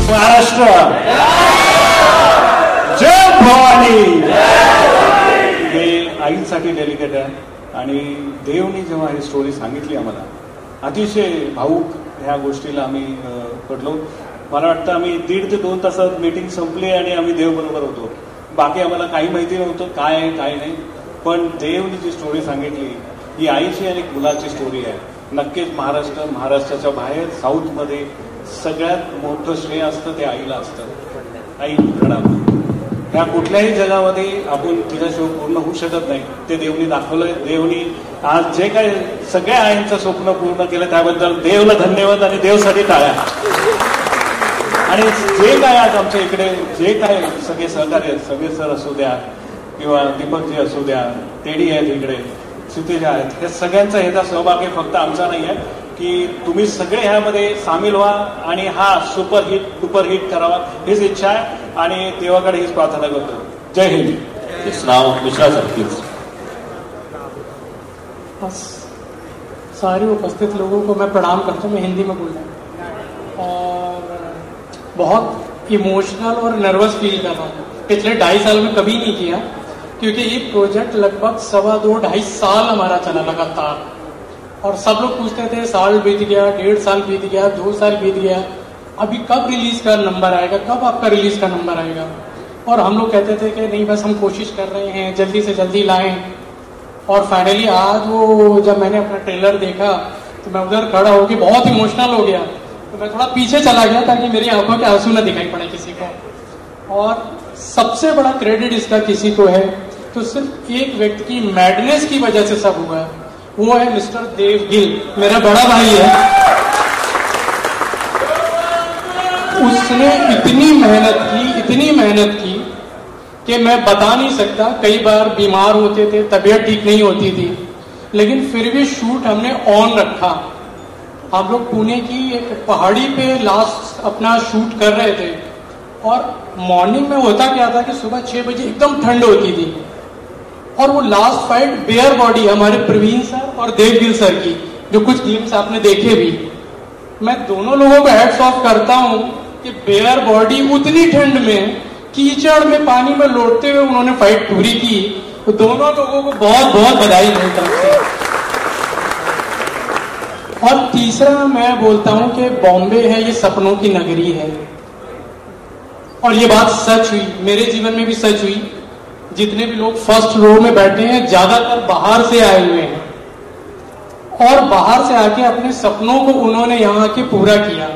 महाराष्ट्र, जय भवानी. हे आईसाठी डेलिकेट आहे आणि देवनी जेव्हा ही स्टोरी सांगितली आम्हाला अतिशय भाऊक ह्या गोष्टीला आम्ही पडलो. मला वाटतं आम्ही 1.5 ते 2 तासात मीटिंग संपली आणि आम्ही देव बरोबर होतो. बाकी आम्हाला काही माहिती नव्हतं काय आहे काय नाही. पण देवनी जी स्टोरी सांगितली ही आईची आणि मुलाची स्टोरी आहे. नक्कीच महाराष्ट्राच्या बाहेर साऊथमध्ये सगळ्यात मोठं श्रेय असतं ते आईला असतं. आई प्रणाम. ह्या कुठल्याही जगामध्ये आपण तिच्याशिवाय पूर्ण होऊ शकत नाही ते देवनी दाखवलंय. देवनी आज जे काय सगळ्या आईंचं स्वप्न पूर्ण केलं त्याबद्दल देवला धन्यवाद आणि देवसाठी टाळ्या. आणि जे काय आज आमच्या इकडे जे काय सगळे सहकार्य आहेत, सगळे सर असू द्या किंवा दीपकजी असू द्या, टेडी आहेत इकडे, क्षितिजा आहेत, हे सगळ्यांचा ह्याचा सहभाग आहे. फक्त आमचा नाही आहे की तुम्ही सगळे ह्यामध्ये सामील व्हा आणि हा सुपरहिट करावा हीच इच्छा आहे आणि देवाकडे हीच प्रार्थना करतो. जय हिंद. नाव मिश्रा सर प्लीज. सारे उपस्थित लोगों को मैं प्रणाम करता हूँ. मैं हिंदी में बोल रहा हूँ और बहुत इमोशनल और नर्वस फील कर रहा हूँ. पिछले 2.5 साल में कभी नहीं किया क्योंकि ये प्रोजेक्ट लगभग 2.25 साल हमारा चला लगातार. और सब लोग पूछते थे साल बीत गया, 1.5 साल बीत गया, 2 साल बीत गया, अभी कब रिलीज का नंबर आएगा, कब आपका रिलीज का नंबर आएगा. और हम लोग कहते थे कि नहीं बस हम कोशिश कर रहे हैं जल्दी से जल्दी लाएं. और फाइनली आज वो जब मैंने अपना ट्रेलर देखा तो मैं उधर खड़ा होकर बहुत इमोशनल हो गया. तो मैं थोड़ा पीछे चला गया ताकि मेरी आंखों के आंसू न दिखाई पड़े किसी को. और सबसे बड़ा क्रेडिट इसका किसी को है तो सिर्फ एक व्यक्ति की मैडनेस की वजह से सब हुआ है. वो है मिस्टर देव गिल, मेरा बड़ा भाई है. उसने इतनी मेहनत की कि मैं बता नहीं सकता. कई बार बीमार होते थे, तबीयत ठीक नहीं होती थी, लेकिन फिर भी शूट हमने ऑन रखा. हम लोग पुणे की एक पहाड़ी पे लास्ट अपना शूट कर रहे थे और मॉर्निंग में होता क्या था कि सुबह 6 बजे एकदम ठंड होती थी और वो लास्ट फाइट बेयर बॉडी हमारे प्रवीण सर और देवगिल सर की, जो कुछ गेम्स आपने देखे भी, मैं दोनों लोगों को हेड्स ऑफ करता हूं कि बेयर बॉडी उतनी ठंड में कीचड़ में पानी में लौटते हुए उन्होंने फाइट पूरी की. तो दोनों लोगों को बहुत बहुत बधाई मेरी तरफ से. और तीसरा मैं बोलता हूं कि बॉम्बे है ये सपनों की नगरी है और ये बात सच हुई, मेरे जीवन में भी सच हुई. जितने भी लोग फर्स्ट रो में बैठे हैं ज्यादातर बाहर से आए हुए हैं और बाहर से आके अपने सपनों को उन्होंने यहाँ आके पूरा किया.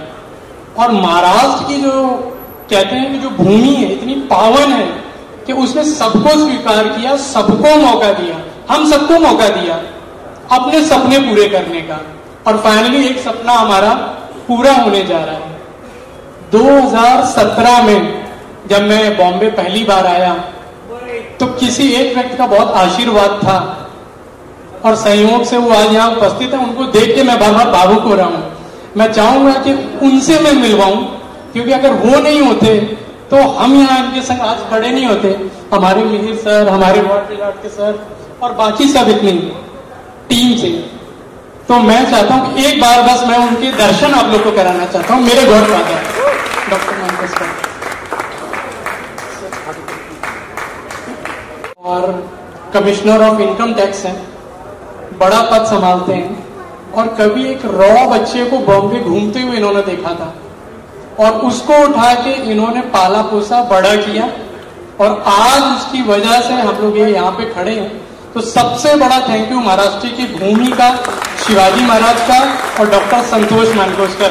और महाराष्ट्र की जो कहते हैं कि जो भूमि है इतनी पावन है कि उसने सबको स्वीकार किया, सबको मौका दिया. हम सबको मौका दिया अपने सपने पूरे करने का और फाइनली एक सपना हमारा पूरा होने जा रहा है. 2017 में जब मैं बॉम्बे पहली बार आया तो किसी एक व्यक्ति का बहुत आशीर्वाद था और संयोग से वो आज यहाँ उपस्थित है. उनको देख के मैं बार बार भावुक हो रहा हूँ. मैं चाहूंगा कि उनसे मैं मिलवाऊं क्योंकि अगर वो नहीं होते तो हम यहाँ इनके संग आज खड़े नहीं होते. हमारे मिहिर सर, हमारे वार्ड के सर और बाकी सब इतनी टीम से. तो मैं चाहता हूँ कि एक बार बस मैं उनके दर्शन आप लोग को कराना चाहता हूँ. मेरे God father doctor Manoj sir और कमिश्नर ऑफ इनकम टैक्स हैं, बड़ा पद संभालते हैं. और कभी एक रॉ बच्चे को बॉम्बे घूमते हुए इन्होंने देखा था और उसको उठा के इन्होंने पाला पोसा बड़ा किया और आज उसकी वजह से हम लोग ये यहाँ पे खड़े हैं. तो सबसे बड़ा थैंक यू महाराष्ट्र की भूमि का, शिवाजी महाराज का और doctor Santosh Mankoskar.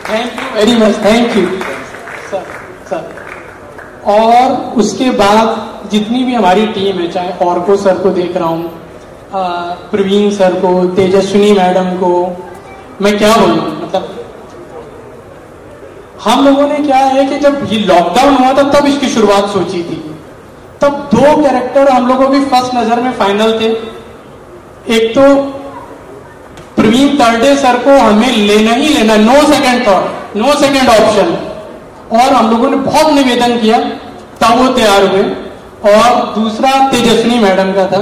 Thank you very much. Thank you sir. और उसके बाद जितनी भी हमारी टीम है, चाहे ऑर्को सर को देख रहा हूँ, प्रवीण सर को, तेजस्विनी मैडम को, मैं क्या बोलूं. मतलब हम लोगों ने क्या है कि जब ये लॉकडाउन हुआ था तब इसकी शुरुआत सोची थी. तब 2 कैरेक्टर हम लोगों की फर्स्ट नजर में फाइनल थे. एक तो प्रवीण तरडे सर को हमें लेना ही लेना, no second thought, no second option. और हम लोगों ने बहुत निवेदन किया तब वो तैयार हुए. और दूसरा तेजस्विनी मैडम का था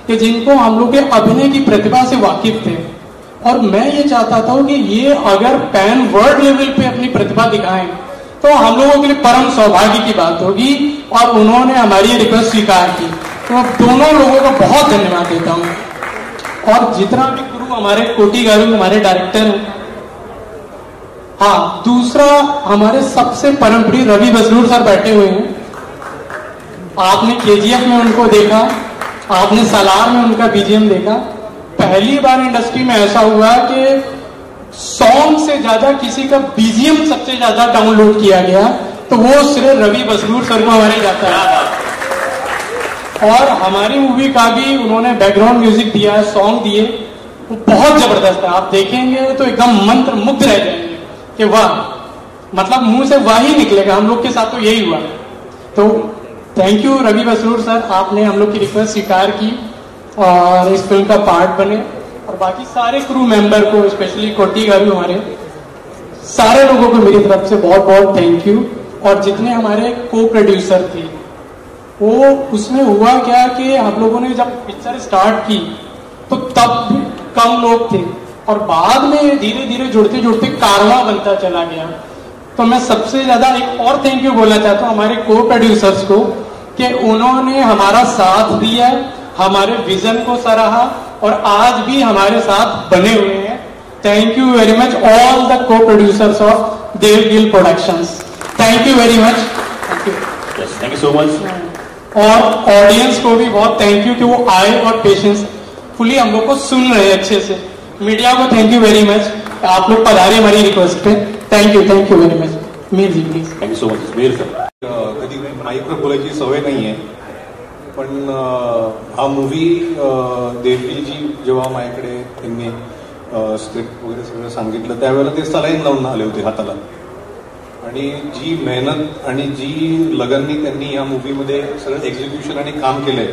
कि जिनको हम लोग के अभिनय की प्रतिभा से वाकिफ थे और मैं ये चाहता था कि ये अगर पैन वर्ल्ड लेवल पे अपनी प्रतिभा दिखाएं तो हम लोगों के लिए परम सौभाग्य की बात होगी और उन्होंने हमारी रिक्वेस्ट स्वीकार की। तो अब दोनों लोगों को बहुत धन्यवाद देता हूँ। और जितना भी गुरु हमारे कोटी गारू हमारे डायरेक्टर हैं, हाँ दूसरा हमारे सबसे परम प्रिय रवि बसरूर सर बैठे हुए हैं। आपने केजीएफ में उनको देखा, आपने सालार में उनका बीजीएम देखा। पहली बार इंडस्ट्री में ऐसा हुआ कि सॉन्ग से ज्यादा किसी का बीजीएम सबसे ज्यादा डाउनलोड किया गया, तो वो सिर्फ रवि बसरूर सर को हमारे जाता है। और हमारी मूवी का भी उन्होंने बैकग्राउंड म्यूजिक दिया है, सॉन्ग दिए, वो बहुत जबरदस्त है। आप देखेंगे तो एकदम मंत्र मुग्ध रह जाएंगे कि वाह, मतलब मुंह से वाह ही निकलेगा। हम लोग के साथ तो यही हुआ। तो thank you Ravi Basrur sir, आपने हम लोग की रिक्वेस्ट स्वीकार की और इस फिल्म का पार्ट बने। और बाकी सारे क्रू मेंबर को, स्पेशली कोटी गारू हमारे सारे लोगों को मेरी तरफ से बहुत बहुत थैंक यू। और जितने हमारे को प्रोड्यूसर थे, वो उसमें हुआ क्या कि हम लोगों ने जब पिक्चर स्टार्ट की तो तब भी कम लोग थे और बाद में धीरे धीरे जुड़ते जुड़ते कारवां बनता चला गया। तो मैं सबसे ज्यादा एक और थैंक यू बोलना चाहता हूँ हमारे को प्रोड्यूसर्स को कि उन्होंने हमारा साथ दिया, हमारे विजन को सराहा और आज भी हमारे साथ बने हुए हैं। Thank you very much all the co producers of Devgill productions. Thank you very much. Thank you so much. और ऑडियंस को भी बहुत थैंक यू कि वो आए और पेशेंस फुली हम लोग को सुन रहे हैं अच्छे से। मीडिया को थैंक यू वेरी मच, आप लोग पधारे हमारी रिक्वेस्ट पे। Thank you very much. Mir ji please. Thank you so much. Mir sir, कधी माईकवर बोलायची सवय नाही आहे, पण हा मूवी देवगिलजी जेव्हा माझ्याकडे त्यांनी स्क्रिप्ट वगैरे सगळं सांगितलं त्यावेळेला ते सलाईन लावून आले होते हाताला, आणि जी मेहनत आणि जी लगननी त्यांनी या मूवीमध्ये सगळं एक्झिक्युशन आणि काम केलंय,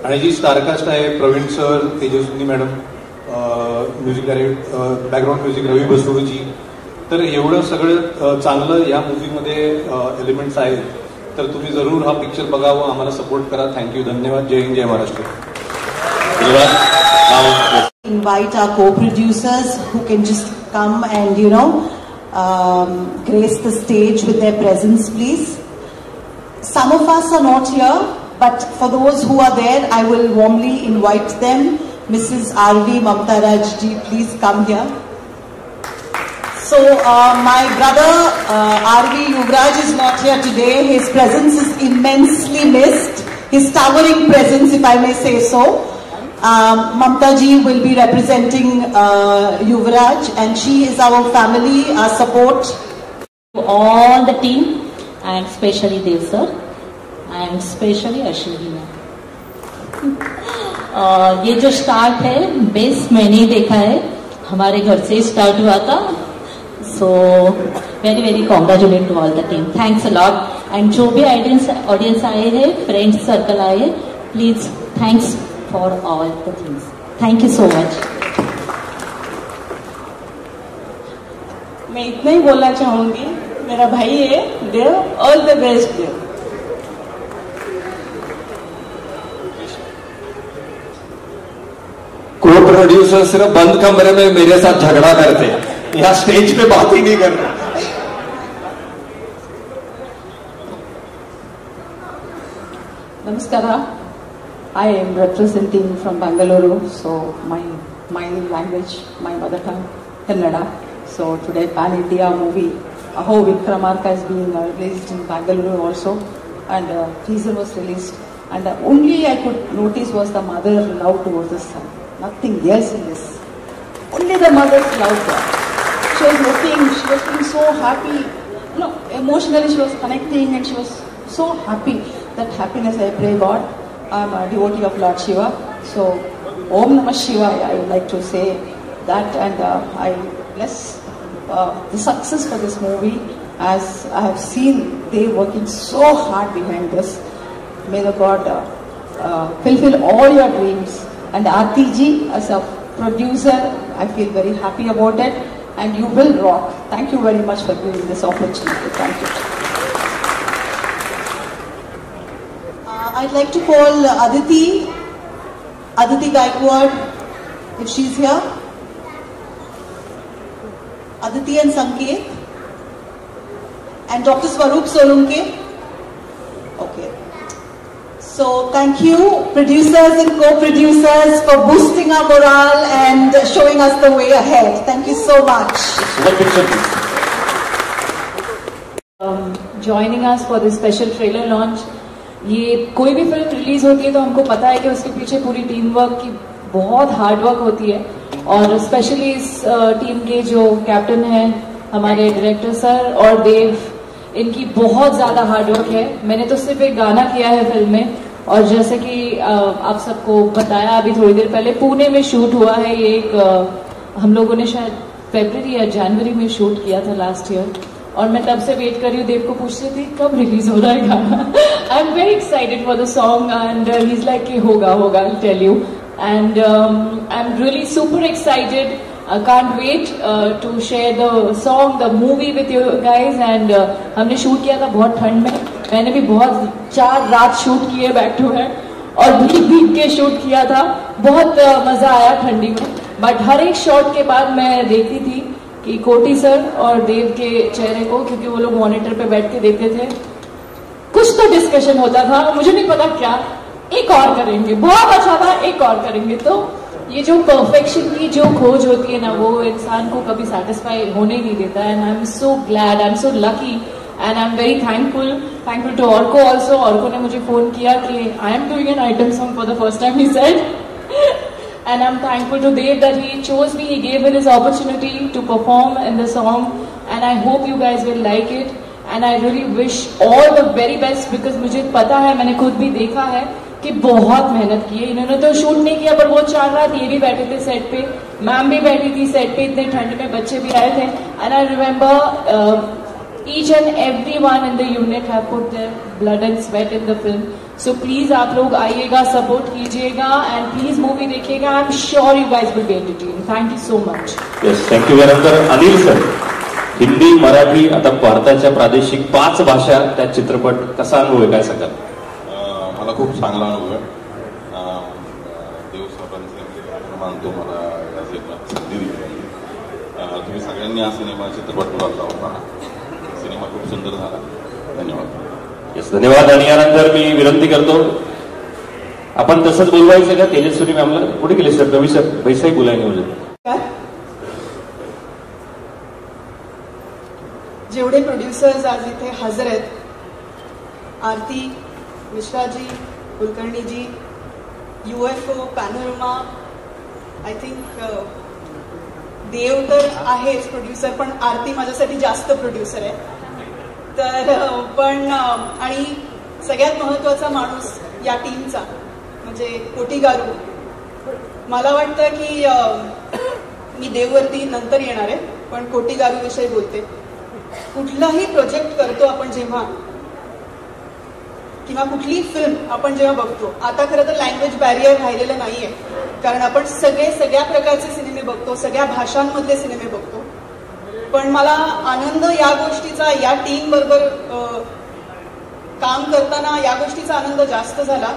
आणि जी स्टारकास्ट आहे Praveen sir, Tejaswini madam, music director background music रवी बसरूरजी, तर एवढं सगळं चांगलं या मूवीमध्ये एलिमेंट्स आहेत, तर तुम्ही जरूर हा पिक्चर बघावं, आम्हाला सपोर्ट करा. थँक्यू, धन्यवाद. जय हिंद, जय Maharashtra. Invite our co-producers who can just come and grace the stage with their presence, please. Some of us are not here, but for those who are there, I will warmly invite them. Mrs. R.V. Mamta Raj ji, please come here. So my brother R.V. Yuvraj is not here today. His presence is immensely missed. His towering presence, if I may say so. Mamta ji will be representing Yuvraj, and she is our family, our support. All the team, and especially Dev sir, and especially Ashwini ma'am. ये जो start है base मैंने ही देखा है, हमारे घर से start हुआ था. So very very congratulate to all the team. Thanks a lot. And जो भी ऑडियंस आए हैं, फ्रेंड्स सर्कल आए हैं, please thanks for all the things. Thank you so much. मैं इतना ही बोलना चाहूंगी, मेरा भाई है देव, ऑल द बेस्ट देव. को प्रोड्यूसर सिर्फ बंद कमरे में मेरे साथ झगड़ा करते हैं, यहाँ स्टेज पे बात ही नहीं करते. नमस्कार. I am representing from Bangalore, so my language, my mother tongue, Kannada. So today Pan India movie, Aho Vikramarka is being released in Bangalore also, and teaser was released. And only I could notice was the mother love towards the son. Nothing else in this. Only the mother's love. She was looking so happy. Emotionally she was connecting, and she was so happy. That happiness, I pray God. I'm a devotee of Lord Shiva, so Om Namah Shivaya, I would like to say that, and I bless the success for this movie, as I have seen they working so hard behind this. May the God fulfill all your dreams. And Aarti ji, as a producer, I feel very happy about it, and you will rock. Thank you very much for giving this opportunity. Thank you. I'd like to call Aditi Gaikwad, if she's here. Aditi and Sanket. and Dr. Swaroop Solunke. Okay. So thank you, producers and co-producers, for boosting our morale and showing us the way ahead. Thank you so much. Joining us for this special trailer launch. ये कोई भी film release होती है तो हमको पता है कि उसके पीछे पूरी टीम वर्क की बहुत हार्ड वर्क होती है, और स्पेशली इस टीम के जो कैप्टन हैं हमारे डायरेक्टर सर और देव, इनकी बहुत ज्यादा हार्ड वर्क है। मैंने तो सिर्फ एक गाना किया है फिल्म में, और जैसे कि आप सबको बताया अभी थोड़ी देर पहले, पुणे में शूट हुआ है ये। एक हम लोगों ने शायद फरवरी या जनवरी में शूट किया था लास्ट ईयर, और मैं तब से वेट कर रही हूँ, देव को पूछ रही थी कब रिलीज हो रहा है गाना। I am very excited for the song and he is like कि होगा होगा, I tell you, and I am really super excited. I can't wait to share the song, the movie with you guys. And हमने shoot किया था बहुत ठंड में, मैंने भी बहुत 4 रात शूट किए बैक टू बैक, और भीग के शूट किया था, बहुत मजा आया ठंडी में. बट हर एक शॉट के बाद मैं देखती थी कि कोटी सर और देव के चेहरे को, क्योंकि वो लोग मॉनिटर पे बैठ के देखते थे, कुछ तो डिस्कशन होता था, मुझे नहीं पता क्या, एक और करेंगे, बहुत अच्छा था, एक और करेंगे. तो ये जो परफेक्शन की जो खोज होती है ना, वो इंसान को कभी सेटिस्फाई होने नहीं देता. And I am so glad, I am so lucky, and I am very thankful to Arko also. Arko ने मुझे फोन किया कि I am doing an item song for the first time, he said. And I'm thankful to Dev that he chose me, he gave me this opportunity to perform in the song, and I hope you guys will like it, and I really wish all the very best, because मुझे पता है, मैंने खुद भी देखा है कि बहुत मेहनत की है इन्होंने. तो शूट नहीं किया, पर वो 4 रात ये भी बैठे थे सेट पे, मैम भी बैठी थी सेट पे, इतने ठंड में बच्चे भी आए थे. And I remember each and everyone in the unit have put their blood and sweat in the film. So please आप लोग आइएगा, सपोर्ट कीजिएगा, and please मूवी देखिएगा. I'm sure you guys will be entertained. Thank you so much. Yes, thank you. त्यानंतर Anil sir, Hindi, Marathi, आता भारताच्या प्रादेशिक 5 भाषा त्या चित्रपट कसा अनुभव आहे, काय सांगाल? मला खूप चांगला अनुभव आहे. देव साहेबांचे मानतो, मला या सिनेमात संधी दिली. तुम्ही सगळ्यांनी हा सिनेमा चित्रपट बघायला होता, सिनेमा खूप सुंदर झाला. धन्यवाद. येस, धन्यवाद. आणि यानंतर मी विनंती करतो, आपण तसंच बोलवायचं का तेजस्वी मॅमला? कुठे गेले सर? रवी सर वैसाही बोलायला बोलले. जेवढे प्रोड्युसर्स आज इथे हजर आहेत, आरती Mishraji, कुलकर्णीजी, UFO, panorama, I think देव तर आहेच प्रोड्युसर, पण आरती माझ्यासाठी जास्त प्रोड्युसर आहे. तर पण आणि सगळ्यात महत्वाचा माणूस या टीमचा म्हणजे कोटी गारू. मला वाटतं की मी देववरती नंतर येणार आहे, पण कोटी गारू विषयी बोलते. कुठलाही प्रोजेक्ट करतो आपण जेव्हा, किंवा कुठलीही फिल्म आपण जेव्हा बघतो, आता खरं तर लँग्वेज बॅरियर राहिलेलं नाहीये, कारण आपण सगळ्या प्रकारचे सिनेमे बघतो, सगळ्या भाषांमधले सिनेमे बघतो. पण मला आनंद या गोष्टीचा, या टीम बरोबर काम करताना या गोष्टीचा आनंद जास्त झाला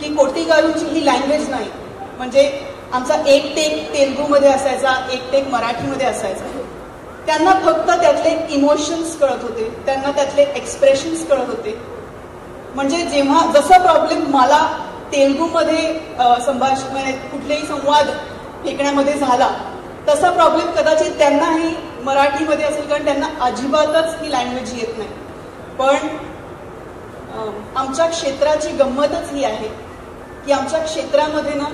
की कोटी गारूंची ही लँग्वेज नाही. म्हणजे आमचा एक टेक तेलुगूमध्ये असायचा, एक टेक मराठीमध्ये असायचा. त्यांना फक्त त्यातले इमोशन्स कळत होते, त्यांना त्यातले एक्सप्रेशन्स कळत होते. म्हणजे जेव्हा जसा प्रॉब्लेम मला तेलुगूमध्ये संभाषण, कुठलेही संवाद फेकण्यामध्ये झाला, तसा प्रॉब्लेम कदाचित त्यांनाही मराठीमध्ये असेल, कारण त्यांना अजिबातच ही लँग्वेज येत नाही. पण आमच्या क्षेत्राची गंमतच ही आहे की आमच्या क्षेत्रामध्ये ना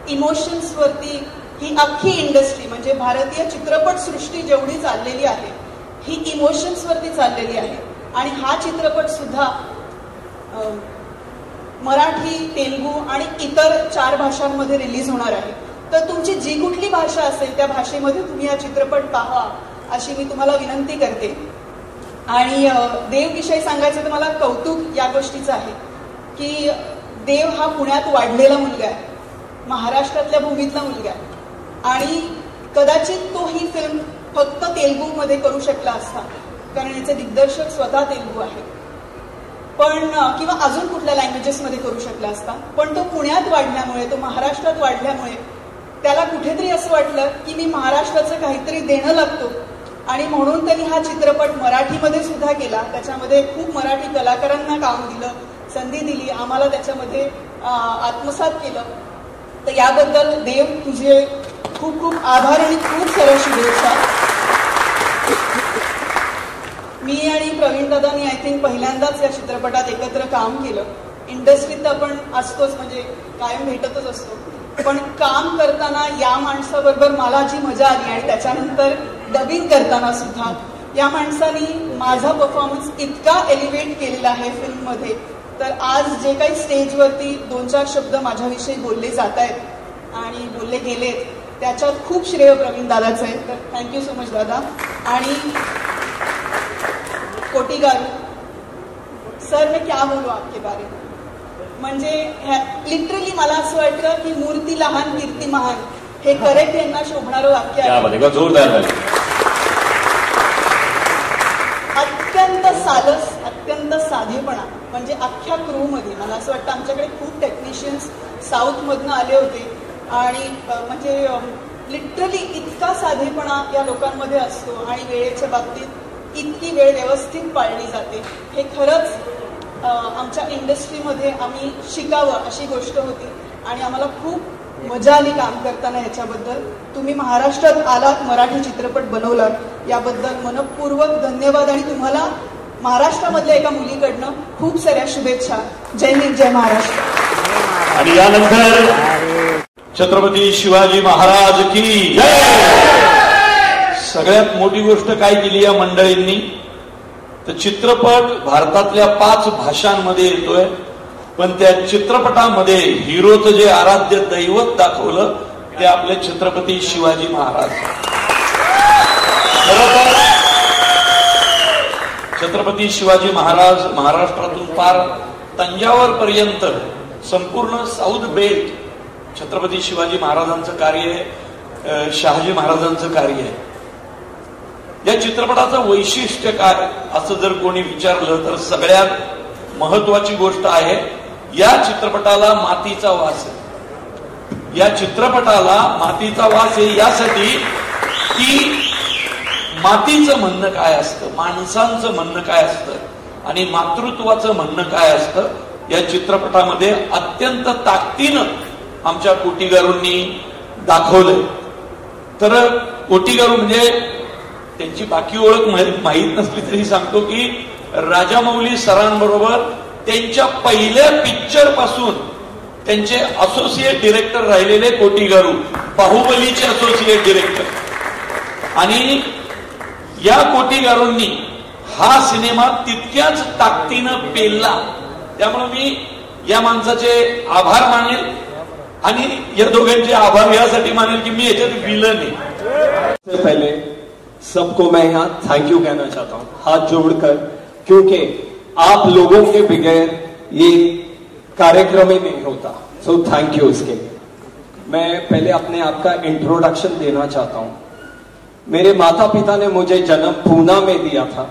इमोशन्सवरती ही अख्खी इंडस्ट्री, म्हणजे भारतीय चित्रपटसृष्टी जेवढी चाललेली आहे, ही इमोशन्सवरती चाललेली आहे. आणि हा चित्रपट सुद्धा मराठी, तेलुगू आणि इतर 4 भाषांमध्ये रिलीज होणार आहे. तर तुमची जी कुठली भाषा असेल त्या भाषेमध्ये तुम्ही हा चित्रपट पाहा, अशी मी तुम्हाला विनंती करते. आणि देवविषयी सांगायचं तर मला कौतुक या गोष्टीचं आहे की देव हा पुण्यात वाढलेला मुलगा आहे, महाराष्ट्रातल्या भूमीतला मुलगा आहे, आणि कदाचित तो ही फिल्म फक्त तेलुगूमध्ये करू शकला असता, कारण याचे दिग्दर्शक स्वतः तेलुगू आहे. पण किंवा अजून कुठल्या लँग्वेजेसमध्ये करू शकला असता. पण तो पुण्यात वाढल्यामुळे, तो महाराष्ट्रात वाढल्यामुळे त्याला कुठेतरी असं वाटलं की मी महाराष्ट्राचं काहीतरी देणं लागतो आणि म्हणून त्यांनी हा चित्रपट मराठीमध्ये सुद्धा केला. त्याच्यामध्ये खूप मराठी कलाकारांना काम दिलं, संधी दिली, आम्हाला त्याच्यामध्ये आत्मसात केलं. तर याबद्दल देव तुझे खूप खूप आभार आणि खूप साऱ्या शुभेच्छा. मी आणि प्रवीण दादांनी आय थिंक पहिल्यांदाच या चित्रपटात एकत्र काम केलं. इंडस्ट्रीत आपण असतोच, म्हणजे कायम भेटतच असतो, पण काम करताना या माणसाबरोबर मला जी मजा आली आणि त्याच्यानंतर डबिंग करताना सुद्धा या माणसानी माझा परफॉर्मन्स इतका एलिव्हेट केलेला आहे फिल्ममध्ये. तर आज जे काही स्टेजवरती 2-4 शब्द माझ्याविषयी बोलले जात आहेत आणि बोलले गेलेत त्याच्यात खूप श्रेय प्रवीण दादाचं आहे. तर थँक्यू सो मच दादा. आणि कोटी गारू सर, मैं क्या बोलू आपके बारे में. म्हणजे लिटरली मला असं वाटतं की मूर्ती लहान कीर्ती महान हे करेक्ट यांना शोभणारं वाक्य आहे. जोरदार. अत्यंत सालस, अत्यंत साधेपणा. म्हणजे अख्ख्या क्रू मध्ये मला असं वाटतं आमच्याकडे खूप टेक्निशियन्स साऊथ मधनं आले होते आणि म्हणजे लिटरली इतका साधेपणा या लोकांमध्ये असतो आणि वेळेच्या बाबतीत इतकी वेळ व्यवस्थित पाळली जाते. हे खरंच आमच्या इंडस्ट्रीमध्ये आम्ही शिकावं अशी गोष्ट होती आणि आम्हाला खूप मजा आली काम करताना. ह्याच्याबद्दल तुम्ही महाराष्ट्रात आलात, मराठी चित्रपट बनवलात, याबद्दल मनपूर्वक धन्यवाद आणि तुम्हाला महाराष्ट्रामधल्या एका मुलीकडनं खूप साऱ्या शुभेच्छा. जय हिंद, जय महाराष्ट्र. आणि यानंतर छत्रपती शिवाजी महाराज की जय. सगळ्यात मोठी गोष्ट काय केली या मंडळींनी, तर चित्रपट भारतातल्या 5 भाषांमध्ये येतोय, पण त्या चित्रपटामध्ये हिरोचं जे आराध्य दैवत दाखवलं ते आपले छत्रपती शिवाजी महाराज. खरं छत्रपती शिवाजी महाराज महाराष्ट्रातून पार तंजावर पर्यंत संपूर्ण साऊथ बेल्ट छत्रपती शिवाजी महाराजांचं कार्य आहे, शहाजी महाराजांचं कार्य आहे. या चित्रपटाचं वैशिष्ट्य काय असं जर कोणी विचारलं तर सगळ्यात महत्वाची गोष्ट आहे या चित्रपटाला मातीचा वास आहे. या चित्रपटाला मातीचा वास आहे यासाठी की मातीचं म्हणणं काय असतं, माणसांचं म्हणणं काय असतं आणि मातृत्वाचं म्हणणं काय असतं या चित्रपटामध्ये अत्यंत ताकदीनं आमच्या कोटीगारूंनी दाखवलंय. तर कोटीगारू म्हणजे त्यांची बाकी ओळख माहीत नसली तरी सांगतो की राजामौली सरांबरोबर त्यांच्या पहिल्या पिक्चर पासून त्यांचे असोसिएट डिरेक्टर राहिलेले कोटीगारू, बाहुबलीचे असोसिएट डिरेक्टर. आणि या कोटीगारूंनी हा सिनेमा तितक्याच ताकदीनं पेलला. त्यामुळे मी या माणसाचे आभार मानेल आणि या दोघांचे आभार यासाठी मानेल की मी याच्यात विलन आहे. पहले सबको मैं यहाँ थैंक यू कहना चाहता हूँ हाथ जोड़कर, क्योंकि आप लोगों के बगैर ये कार्यक्रम ही नहीं होता. सो थैंक यू उसके लिए. मैं पहले अपने आप का इंट्रोडक्शन देना चाहता हूँ. मेरे माता पिता ने मुझे जन्म पूना में दिया था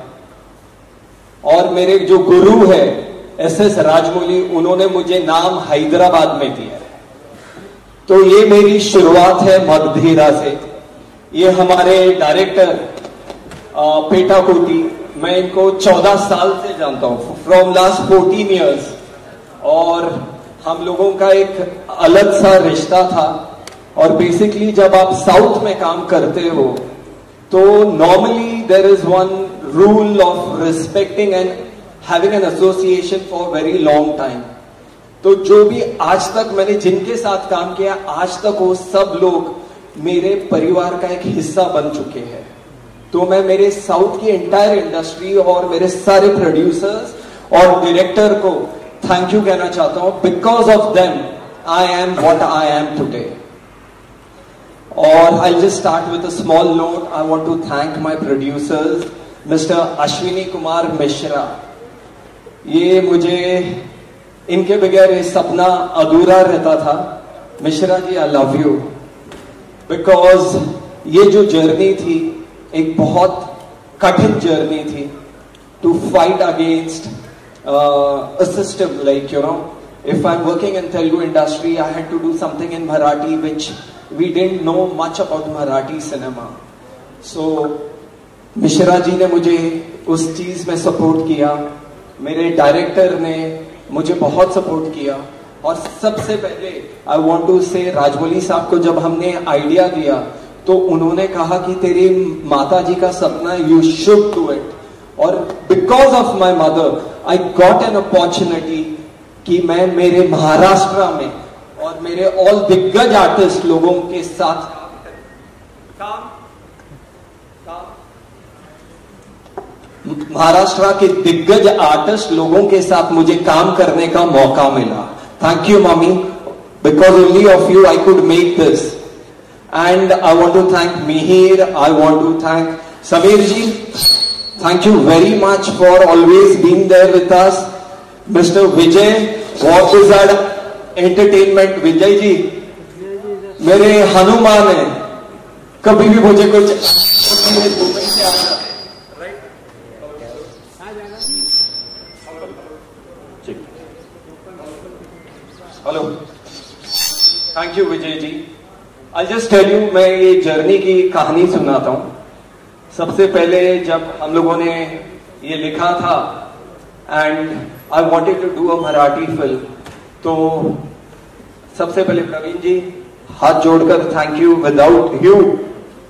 और मेरे जो गुरु है SS राजमौली, उन्होंने मुझे नाम हैदराबाद में दिया है. तो ये मेरी शुरुआत है मगधीरा से. ये हमारे डायरेक्टर पेटा कोटी, मैं इनको 14 साल से जानता हूं, फ्रॉम लास्ट 14 इयर्स. और हम लोगों का एक अलग सा रिश्ता था. और बेसिकली जब आप साउथ में काम करते हो तो normally there is one rule of respecting and having an association for very long time. तो जो भी आज तक मैंने जिनके साथ काम किया, आज तक वो सब लोग मेरे परिवार का एक हिस्सा बन चुके हैं. तो मैं मेरे साउथ की एंटायर इंडस्ट्री और मेरे सारे प्रोड्यूसर्स और डायरेक्टर को थैंक यू कहना चाहता हूं. Because of them I am what I am today. और I just start with a small note. I want to thank my producers mister Ashwini Kumar Mishra. ये मुझे इनके बगैर ये सपना अधूरा रहता था. Mishra ji, I love you. Because ये जो जर्नी थी एक बहुत कठिन जर्नी थी to fight against a system, like, you know, if I'm working in Telugu industry, I had to do something in Marathi which we didn't know much about Marathi cinema. So Mishra ji ने मुझे उस चीज में support किया, मेरे director ने मुझे बहुत सपोर्ट किया, और सबसे पहले आई वांट टू से राजमौली साहब को जब हमने आइडिया दिया तो उन्होंने कहा कि तेरी माता जी का सपना, यू शुड डू इट। और because of my mother I got an opportunity कि मैं मेरे महाराष्ट्र में और मेरे ऑल दिग्गज आर्टिस्ट लोगों के साथ महाराष्ट्र के दिग्गज आर्टिस्ट लोगों के साथ मुझे काम करने का मौका मिला। Thank you mummy, because only of you I could make this. And I want to thank Mihir, I want to thank Sameer ji, thank you very much for always being there with us. Mister Vijay, what is that entertainment, Vijay ji मेरे हनुमान है, कभी भी मुझे कुछ hello, thank you Vijay ji. I just tell you, मैं ये journey की कहानी सुनाता हूं। सबसे पहले जब हम लोगों ने ये लिखा था and I wanted to do a Marathi film, तो सबसे पहले प्रवीण जी हाथ जोड़कर थैंक यू, विदाउट यू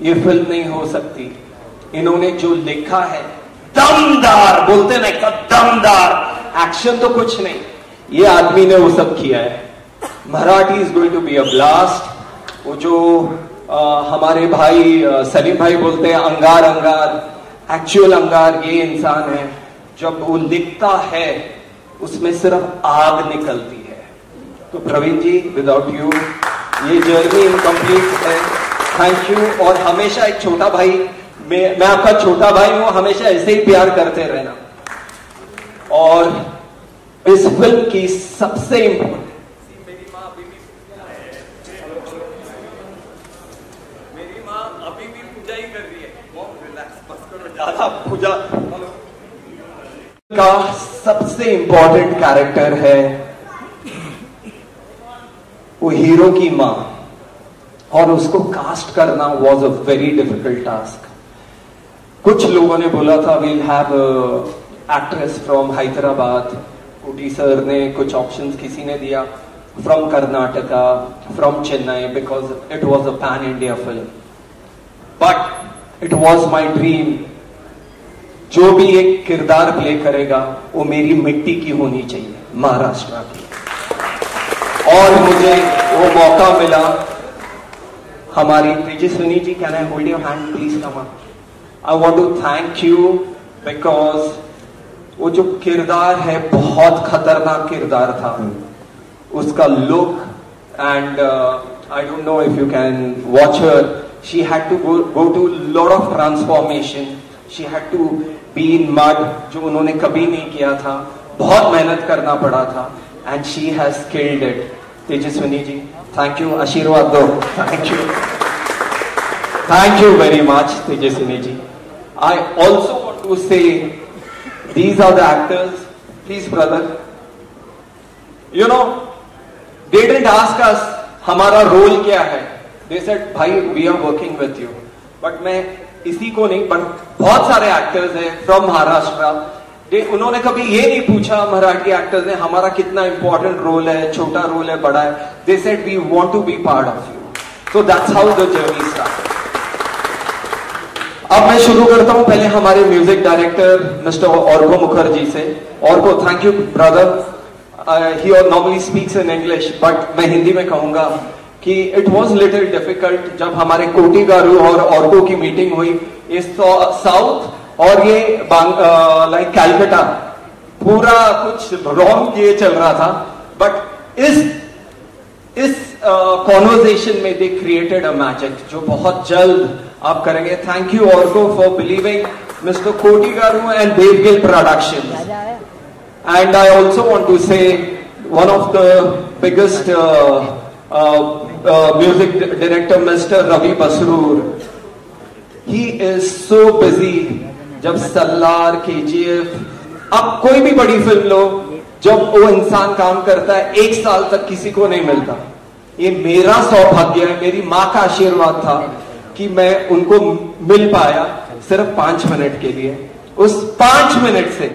ये फिल्म नहीं हो सकती। इन्होंने जो लिखा है दमदार, बोलते ना एक दमदार, एक्शन तो कुछ नहीं, ये आदमी ने वो सब किया है। Marathi is going to be a blast. वो जो हमारे भाई सलीम भाई बोलते हैं अंगार अंगार, एक्चुअल अंगार ये इंसान है। जब वो लिखता है उसमें सिर्फ आग निकलती है। तो प्रवीण जी, विदाउट यू ये जर्नी इनकम्प्लीट है। Thank you. और हमेशा एक छोटा भाई, मैं आपका छोटा भाई हूं, हमेशा ऐसे ही प्यार करते रहना। और इस फिल्म की सबसे इंपॉर्टेंट, मेरी माँ अभी भी पूजा ही कर रही है, रिलैक्स बस करो, ज्यादा पूजा। का सबसे इंपॉर्टेंट कैरेक्टर है वो हीरो की माँ, और उसको कास्ट करना was a very difficult task. कुछ लोगों ने बोला था we'll have actress from Hyderabad, Koti sir ने कुछ ऑप्शंस किसी ने दिया, from Karnataka, from Chennai, because it was a pan India film. But it was my dream, जो भी एक किरदार प्ले करेगा वो मेरी मिट्टी की होनी चाहिए, महाराष्ट्र की। और मुझे वो मौका मिला। हमारी Tejaswini ji, can I hold your hand please come up. I want to thank you because वो जो किरदार है बहुत खतरनाक किरदार था। उसका look and I don't know if you can watch her, she had to go to lot of transformation, she had to be in mud, जो उन्होंने कभी नहीं किया था। बहुत मेहनत करना पड़ा था and she has killed it. Tejaswini ji, thank you, आशीर्वाद दो। Thank you very much Tejaswini ji. I also want to say these are the actors, please brother, you know, they didn't ask us हमारा रोल क्या है, they said भाई we are working with you, but मैं इसी को नहीं, but बहुत सारे एक्टर्स हैं फ्रॉम महाराष्ट्र, उन्होंने कभी ये नहीं पूछा मराठी एक्टर्स ने हमारा कितना इंपॉर्टेंट रोल है, छोटा रोल है, बड़ा है, they said we want to be part of you, so that's how the journey started. अब मैं शुरू करता हूं पहले हमारे music director mister Arko Mukherjee से। Arko, thank you brother. He normally speaks in English, but मैं हिंदी में कहूंगा कि इट वाज लिटिल डिफिकल्ट जब हमारे कोटी गारू और ऑर्को की मीटिंग हुई। ये साउथ और ये लाइक कैलकाटा पूरा कुछ रॉन्ग ये चल रहा था, बट इस कॉन्वर्सेशन में दे क्रिएटेड अ मैजिक जो बहुत जल्द आप करेंगे। Thank you Arko for believing mister Koti garu and Devgill productions. And I also want to say one of the biggest music director mister Ravi Basrur, he is so busy. जब सल्लार, केजीएफ, अब कोई भी बड़ी फिल्म लो, जब वो इंसान काम करता है 1 साल तक किसी को नहीं मिलता। ये मेरा सौभाग्य है, मेरी माँ का आशीर्वाद था कि मैं उनको मिल पाया सिर्फ 5 मिनट के लिए, उस 5 मिनट से